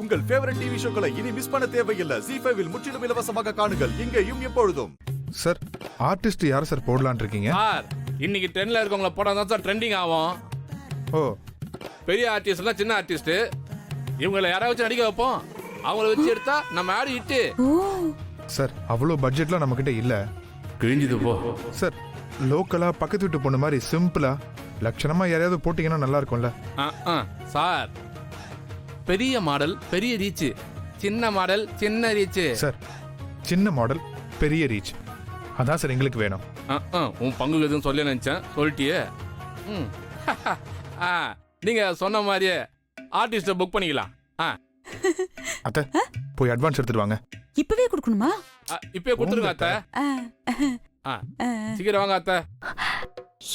உங்கள் favourite TV ஷோக்களை இனி miss பண்ண தேவையில்லை. ZEE5 இல் முற்றிலும் இலவசமாக காணுங்கள், இங்கேயும் எப்பொழுதும். சார் ஆர்டிஸ்ட் யார சார் போடலான்னு இருக்கீங்க? சார் இன்னைக்கு ட்ரெண்ட்ல இருக்கவங்கள போட்டா தான் சார் ட்ரெண்டிங் ஆகும். ஓ, பெரிய ஆர்டிஸ்ட்லாம் சின்ன ஆர்டிஸ்ட், இவங்களை யாராவது வச்சு நடிக்க வைப்போம். அவங்கள வச்சு எடுத்தா நம்ம ஆடி இட்டு. சார் அவ்வளோ பட்ஜெட்லாம் நம்ம கிட்ட இல்ல. கிழிஞ்சது போ. சார் லோக்கலா பக்கத்து வீட்டு பொண்ணு மாதிரி சிம்பிளா லட்சணமா யாரையாவது போட்டீங்கன்னா நல்லா இருக்கும்ல. சார் பெரிய மாடல் பெரிய ரீச், சின்ன மாடல் சின்ன ரீச். சார் சின்ன மாடல் பெரிய ரீச், அதான் சார் எங்களுக்கு வேணும். உன் பங்கு எதுவும் சொல்ல நினைச்சேன், சொல்லிட்டியே. நீங்க சொன்ன மாதிரியே ஆர்டிஸ்ட புக் பண்ணிக்கலாம். அத்தை போய் அட்வான்ஸ் எடுத்துட்டு வாங்க. இப்பவே கொடுக்கணுமா? இப்பவே கொடுத்துருங்க அத்தை. சீக்கிரம் வாங்க அத்தை.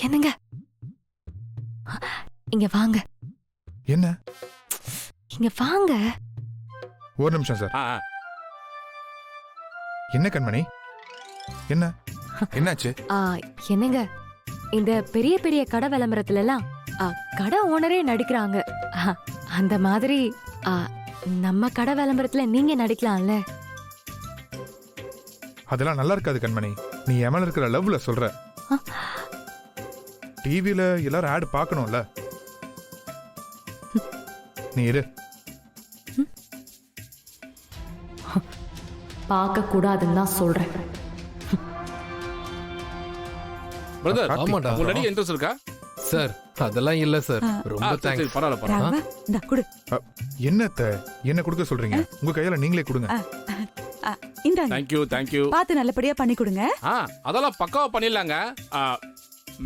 என்னங்க இங்க வாங்க. என்ன? இங்க வாங்க. ஒரு நிமிஷம் சார். என்ன கண்மணி, என்ன என்னாச்சு? என்னங்க இந்த பெரிய பெரிய கடை விளம்பரத்துல எல்லாம் கடை ஓனரே நடிக்கிறாங்க. அந்த மாதிரி நம்ம கடை விளம்பரத்துல நீங்க நடிக்கலாம்ல. அதெல்லாம் நல்லா இருக்காது கண்மணி. நீ எமல இருக்கிற லவ்ல சொல்ற. டிவில எல்லாரும் ஆட் பார்க்கணும்ல. நீ இரு. பார்க்க கூடாதுன்னு தான் சொல்றேன். பிரதர், ஆமாடா. உங்களுக்கு இன்ட்ரஸ்ட் இருக்கா? சார் அதெல்லாம் இல்ல சார். ரொம்ப தேங்க்ஸ். பரவாயில்ல பரவாயில்ல. இந்த குடு. என்னத்த என்ன கொடுக்க சொல்றீங்க? உங்க கையால நீங்களே கொடுங்க. இந்தாங்க. Thank you thank you. பார்த்து நல்லபடியா பண்ணி கொடுங்க. அதெல்லாம் பக்காவா பண்ணிடலாங்க.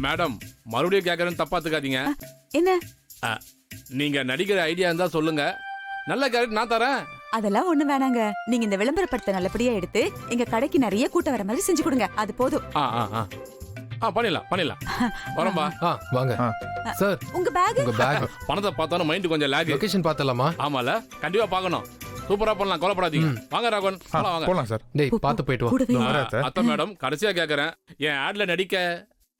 மேடம் மறுபடியும் கேட்கறேன்னு தப்பாத்துக்காதீங்க. என்ன? நீங்க நடிக்கிற ஐடியா இருந்தா சொல்லுங்க, நல்ல கேரக்டர் நான் தரேன். அதெல்லாம் ஒண்ணு வேணாங்க. நீங்க இந்த விளம்பரப்படத்தை நல்லபடியா எடுத்து எங்க கடைக்கு நிறைய கூட்டம் வர மாதிரி செஞ்சு கொடுங்க, அது போதும். பண்ணிடலாம் பண்ணிடலாம். வரம்பா. வாங்க சார். உங்க பேக். உங்க பேக். பணத்தை பார்த்தாலும் மைண்ட் கொஞ்சம் லாக். லொகேஷன் பார்த்தலாமா? ஆமால, கண்டிப்பா பார்க்கணும். சூப்பரா பண்ணலாம், கவலைப்படாதீங்க. வாங்க ராகவன், வாங்க போலாம் சார். டேய் பாத்து போய்ட்டு வா. அத்தை மேடம், கடைசியா கேக்குறேன், என் ஆட்ல நடிக்க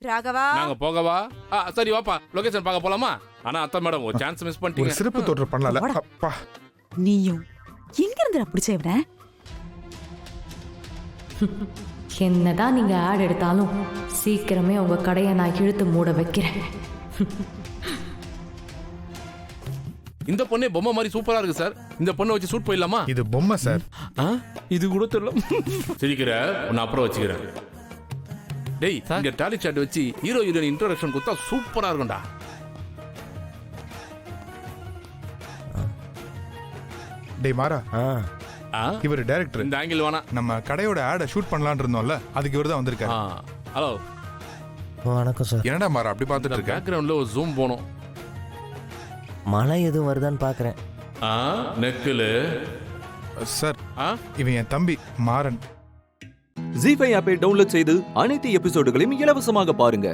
ராகவா நாங்க போகவா? சரி வாப்பா, லொகேஷன் பார்க்க போலாமா? ஆனா அத்தை மேடம் ஒரு சான்ஸ் மிஸ் பண்ணிட்டீங்க. ஒரு சிறப்பு தோற்றம் பண்ணலாம்ல. அப்பா நீயும் எங்க இருந்து பிடிச்சவன? என்னதான் நீங்க ஆட் எடுத்தாலும் சீக்கிரமே உங்க கடையை நான் இழுத்து மூட வைக்கிறேன். இந்த பொண்ணே பொம்மை மாதிரி சூப்பரா இருக்கு சார். இந்த பொண்ணை வச்சு ஷூட் போயிடலாமா? இது பொம்மை சார். இது கூட தெரியல. சிரிக்கிற உன்னை அப்புறம் வச்சுக்கிறேன். டேய், இங்க டாலி சாட் வச்சு ஹீரோ ஹீரோயின் இன்ட்ரோடக்ஷன் கொடுத்தா சூப்பரா இருக்கும்டா. டேய் மாறா, இவர் டைரக்டர். இந்த ஆங்கிள் வேணா. நம்ம கடையோட ஆட ஷூட் பண்ணலாம்னு இருந்தோம்ல, அதுக்கு இவர் தான் வந்திருக்காரு. ஹலோ வணக்கம் சார். என்னடா மாறா அப்படி பார்த்துட்டு இருக்க? பேக்ரவுண்ட்ல ஒரு ஜூம் போணும். மழை எதுவும் வருதான்னு பார்க்குறேன். நெக்கில் சார், இவன் என் தம்பி மாறன். ZEE5 ஆப்பை டவுன்லோட் செய்து அனைத்து எபிசோடுகளையும் இலவசமாக பாருங்க.